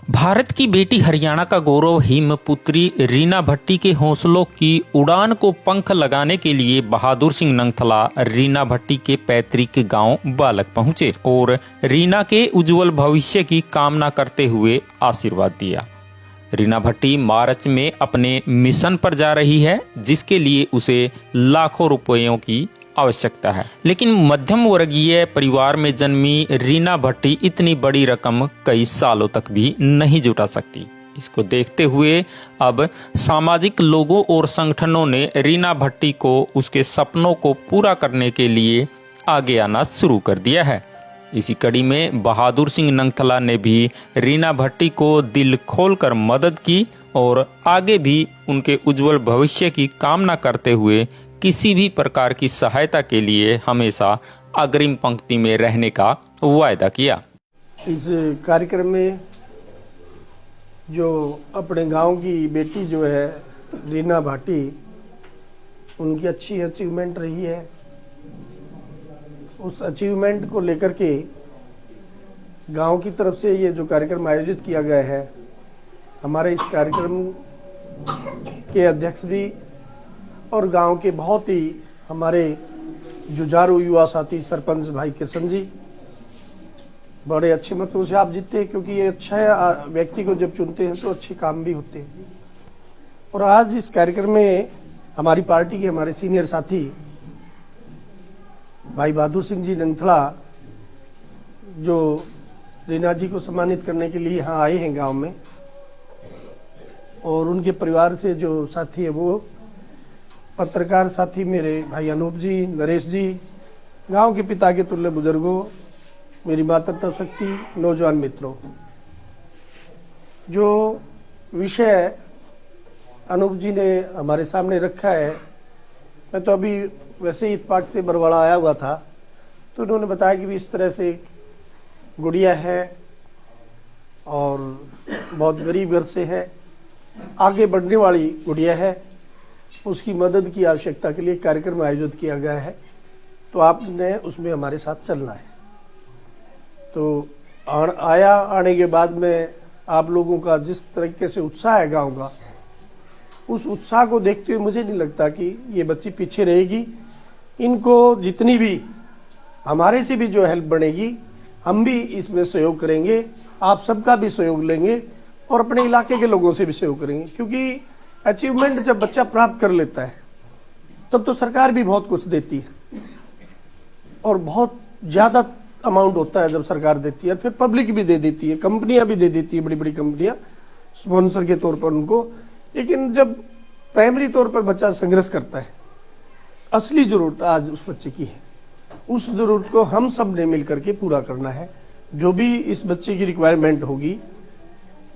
भारत की बेटी हरियाणा का गौरव हिमपुत्री रीना भट्टी के हौसलों की उड़ान को पंख लगाने के लिए बहादुर सिंह नंगथला रीना भट्टी के पैतृक गांव बालक पहुंचे और रीना के उज्जवल भविष्य की कामना करते हुए आशीर्वाद दिया। रीना भट्टी मार्च में अपने मिशन पर जा रही है, जिसके लिए उसे लाखों रुपयों की आवश्यकता है, लेकिन मध्यम वर्गीय परिवार में जन्मी रीना भट्टी इतनी बड़ी रकम कई सालों तक भी नहीं जुटा सकती। इसको देखते हुए अब सामाजिक लोगों और संगठनों ने रीना भट्टी को उसके सपनों को पूरा करने के लिए आगे आना शुरू कर दिया है। इसी कड़ी में बहादुर सिंह नंगथला ने भी रीना भट्टी को दिल खोलकर मदद की और आगे भी उनके उज्जवल भविष्य की कामना करते हुए किसी भी प्रकार की सहायता के लिए हमेशा अग्रिम पंक्ति में रहने का वायदा किया। इस कार्यक्रम में जो अपने गांव की बेटी जो है रीना भाटी, उनकी अच्छी अचीवमेंट रही है। उस अचीवमेंट को लेकर के गांव की तरफ से ये जो कार्यक्रम आयोजित किया गया है, हमारे इस कार्यक्रम के अध्यक्ष भी और गांव के बहुत ही हमारे जुझारू युवा साथी सरपंच भाई किशन जी, बड़े अच्छे मतों से आप जीतते हैं, क्योंकि ये अच्छा है, व्यक्ति को जब चुनते हैं तो अच्छे काम भी होते हैं। और आज इस कार्यक्रम में हमारी पार्टी के हमारे सीनियर साथी भाई बहादुर सिंह जी नंगथला, जो रीना जी को सम्मानित करने के लिए यहाँ आए हैं गांव में, और उनके परिवार से जो साथी है वो पत्रकार साथी मेरे भाई अनूप जी, नरेश जी, गांव के पिता के तुल्य बुजुर्गों, मेरी मातृत्व शक्ति, नौजवान मित्रों, जो विषय अनूप जी ने हमारे सामने रखा है, मैं तो अभी वैसे ही इत्तेफाक से बरवाड़ा आया हुआ था, तो उन्होंने बताया कि भी इस तरह से गुड़िया है और बहुत गरीब घर से है, आगे बढ़ने वाली गुड़िया है, उसकी मदद की आवश्यकता के लिए कार्यक्रम आयोजित किया गया है, तो आपने उसमें हमारे साथ चलना है। तो आने के बाद में आप लोगों का जिस तरीके से उत्साह है गांव का, उस उत्साह को देखते हुए मुझे नहीं लगता कि ये बच्ची पीछे रहेगी। इनको जितनी भी हमारे से भी जो हेल्प बनेगी, हम भी इसमें सहयोग करेंगे, आप सबका भी सहयोग लेंगे और अपने इलाके के लोगों से भी सहयोग करेंगे, क्योंकि अचीवमेंट जब बच्चा प्राप्त कर लेता है तब तो सरकार भी बहुत कुछ देती है और बहुत ज़्यादा अमाउंट होता है जब सरकार देती है, फिर पब्लिक भी दे देती है, कंपनियां भी दे देती है, बड़ी बड़ी कंपनियां स्पॉन्सर के तौर पर उनको। लेकिन जब प्राइमरी तौर पर बच्चा संघर्ष करता है, असली जरूरत आज उस बच्चे की है, उस जरूरत को हम सब ने मिल करके पूरा करना है। जो भी इस बच्चे की रिक्वायरमेंट होगी,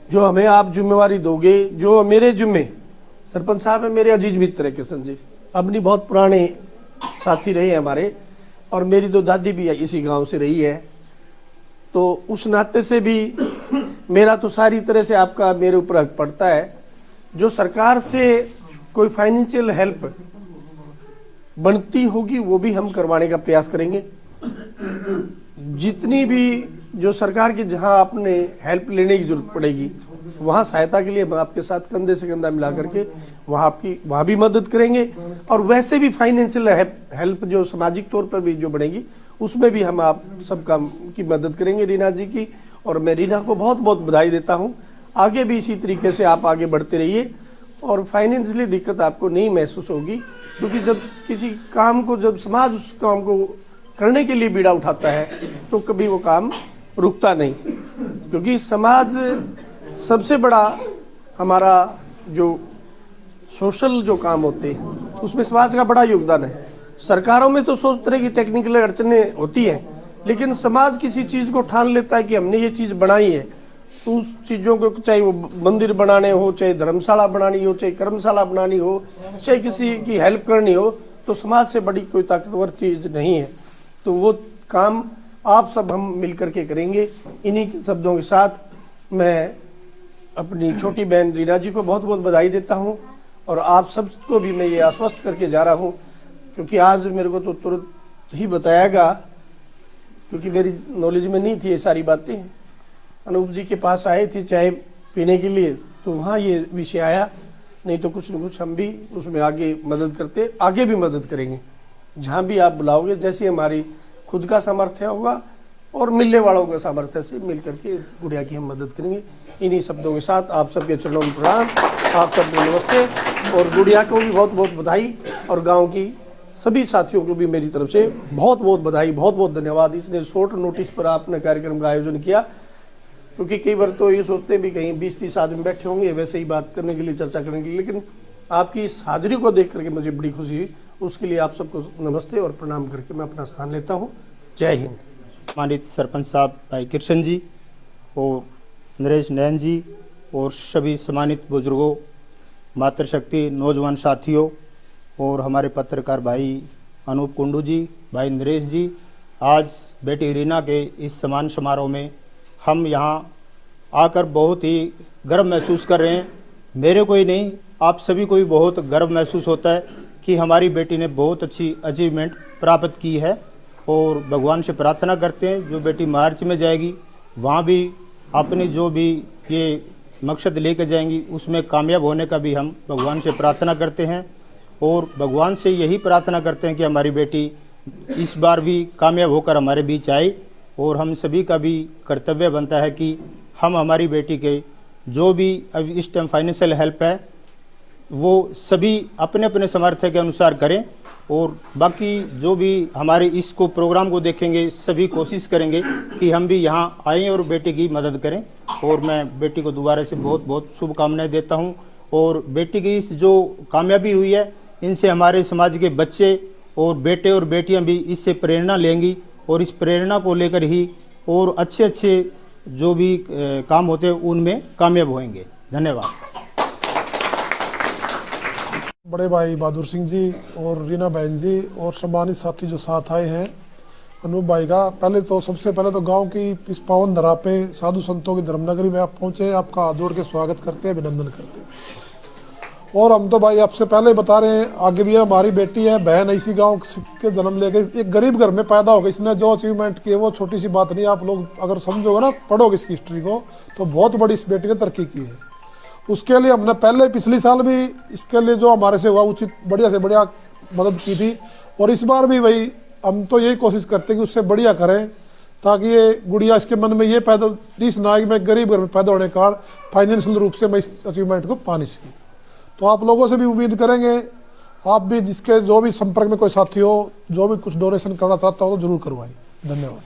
जो हमें आप जिम्मेवारी दोगे, जो मेरे जिम्मे सरपंच साहब है, मेरे अजीज मित्र है किशन जी, अपनी बहुत पुराने साथी रहे हैं हमारे, और मेरी तो दादी भी इसी गांव से रही है, तो उस नाते से भी मेरा तो सारी तरह से आपका मेरे ऊपर हक पड़ता है। जो सरकार से कोई फाइनेंशियल हेल्प बनती होगी वो भी हम करवाने का प्रयास करेंगे। जितनी भी जो सरकार की जहां आपने हेल्प लेने की जरूरत पड़ेगी, वहां सहायता के लिए हम आपके साथ कंधे से कंधा मिला करके वहां भी मदद करेंगे, और वैसे भी फाइनेंशियल हेल्प जो सामाजिक तौर पर भी जो बढ़ेगी, उसमें भी हम आप सबका की मदद करेंगे रीना जी की। और मैं रीना को बहुत बहुत बधाई देता हूं। आगे भी इसी तरीके से आप आगे बढ़ते रहिए और फाइनेंशियली दिक्कत आपको नहीं महसूस होगी, क्योंकि जब किसी काम को, जब समाज उस काम को करने के लिए बीड़ा उठाता है तो कभी वो काम रुकता नहीं, क्योंकि समाज सबसे बड़ा हमारा जो सोशल जो काम होते हैं उसमें समाज का बड़ा योगदान है। सरकारों में तो सोच तरह की टेक्निकल अड़चनें होती हैं, लेकिन समाज किसी चीज को ठान लेता है कि हमने ये चीज बनाई है, तो उस चीजों को, चाहे वो मंदिर बनाने हो, चाहे धर्मशाला बनानी हो, चाहे कर्मशाला बनानी हो, चाहे किसी की हेल्प करनी हो, तो समाज से बड़ी कोई ताकतवर चीज नहीं है। तो वो काम आप सब हम मिलकर के करेंगे। इन्हीं शब्दों के साथ मैं अपनी छोटी बहन रीना जी को बहुत बहुत बधाई देता हूं, और आप सबको भी मैं ये आश्वस्त करके जा रहा हूं, क्योंकि आज मेरे को तो तुरंत ही बतायागा, क्योंकि मेरी नॉलेज में नहीं थी ये सारी बातें। अनूप जी के पास आए थे चाय पीने के लिए, तो वहाँ ये विषय आया, नहीं तो कुछ न कुछ हम भी उसमें आगे मदद करते, आगे भी मदद करेंगे। जहाँ भी आप बुलाओगे, जैसे हमारी खुद का सामर्थ्य होगा और मिलने वालों का सामर्थ्य से मिल करके गुड़िया की हम मदद करेंगे। इन्हीं शब्दों के साथ आप सबके चरणों में प्रणाम, आप सबको नमस्ते, और गुड़िया को भी बहुत बहुत बधाई, और गांव की सभी साथियों को भी मेरी तरफ से बहुत बहुत बधाई, बहुत बहुत धन्यवाद। इसने शॉर्ट नोटिस पर आपने कार्यक्रम का आयोजन किया, क्योंकि कई बार तो ये सोचते हैं भी कहीं 20-30 आदमी बैठे होंगे वैसे ही बात करने के लिए, चर्चा करने के लिए, लेकिन आपकी इस हाजिरी को देख करके मुझे बड़ी खुशी हुई। उसके लिए आप सबको नमस्ते और प्रणाम करके मैं अपना स्थान लेता हूँ। जय हिंद। सम्मानित सरपंच साहब भाई कृष्ण जी और नरेश नैन जी और सभी सम्मानित बुजुर्गों, मातृशक्ति नौजवान साथियों और हमारे पत्रकार भाई अनूप कुंडू जी, भाई नरेश जी, आज बेटी रीना के इस सम्मान समारोह में हम यहाँ आकर बहुत ही गर्व महसूस कर रहे हैं। मेरे को ही नहीं, आप सभी को भी बहुत गर्व महसूस होता है कि हमारी बेटी ने बहुत अच्छी अचीवमेंट प्राप्त की है, और भगवान से प्रार्थना करते हैं जो बेटी मार्च में जाएगी वहाँ भी अपनी जो भी ये मकसद लेकर जाएंगी उसमें कामयाब होने का भी हम भगवान से प्रार्थना करते हैं, और भगवान से यही प्रार्थना करते हैं कि हमारी बेटी इस बार भी कामयाब होकर हमारे बीच आए। और हम सभी का भी कर्तव्य बनता है कि हम हमारी बेटी के जो भी अब इस टाइम फाइनेंशियल हेल्प है वो सभी अपने अपने सामर्थ्य के अनुसार करें, और बाकी जो भी हमारे इसको प्रोग्राम को देखेंगे सभी कोशिश करेंगे कि हम भी यहाँ आएँ और बेटी की मदद करें। और मैं बेटी को दोबारा से बहुत बहुत शुभकामनाएं देता हूँ, और बेटी की इस जो कामयाबी हुई है इनसे हमारे समाज के बच्चे और बेटे और बेटियां भी इससे प्रेरणा लेंगी, और इस प्रेरणा को लेकर ही और अच्छे अच्छे जो भी काम होते हैं उनमें कामयाब होंगे। धन्यवाद। बड़े भाई बहादुर सिंह जी और रीना बहन जी और सम्मानित साथी जो साथ आए हैं, अनूप भाई का पहले तो सबसे पहले तो गांव की इस पावन धरा पे साधु संतों की धर्मनगरी में आप पहुंचे, आपका हाथ जोड़ के स्वागत करते हैं, अभिनंदन करते हैं। और हम तो भाई आपसे पहले बता रहे हैं, आगे भी हमारी बेटी है, बहन इसी गांव के जन्म लेके एक गरीब घर में पैदा हो गई, इसने जो अचीवमेंट किए वो छोटी सी बात नहीं। आप लोग अगर समझोगे ना, पढ़ोगे इसकी हिस्ट्री को, तो बहुत बड़ी इस बेटी ने तरक्की की है। उसके लिए हमने पहले पिछले साल भी इसके लिए जो हमारे से हुआ उचित बढ़िया से बढ़िया मदद की थी, और इस बार भी भाई हम तो यही कोशिश करते हैं कि उससे बढ़िया करें, ताकि ये गुड़िया इसके मन में ये पैदा रीस ना आए कि मैं गरीब घर में पैदा होने का फाइनेंशियल रूप से मैं इस अचीवमेंट को पा नहीं सकी। तो आप लोगों से भी उम्मीद करेंगे, आप भी जिसके जो भी संपर्क में कोई साथी हो जो भी कुछ डोनेशन करना चाहता हो तो जरूर करवाएं। धन्यवाद।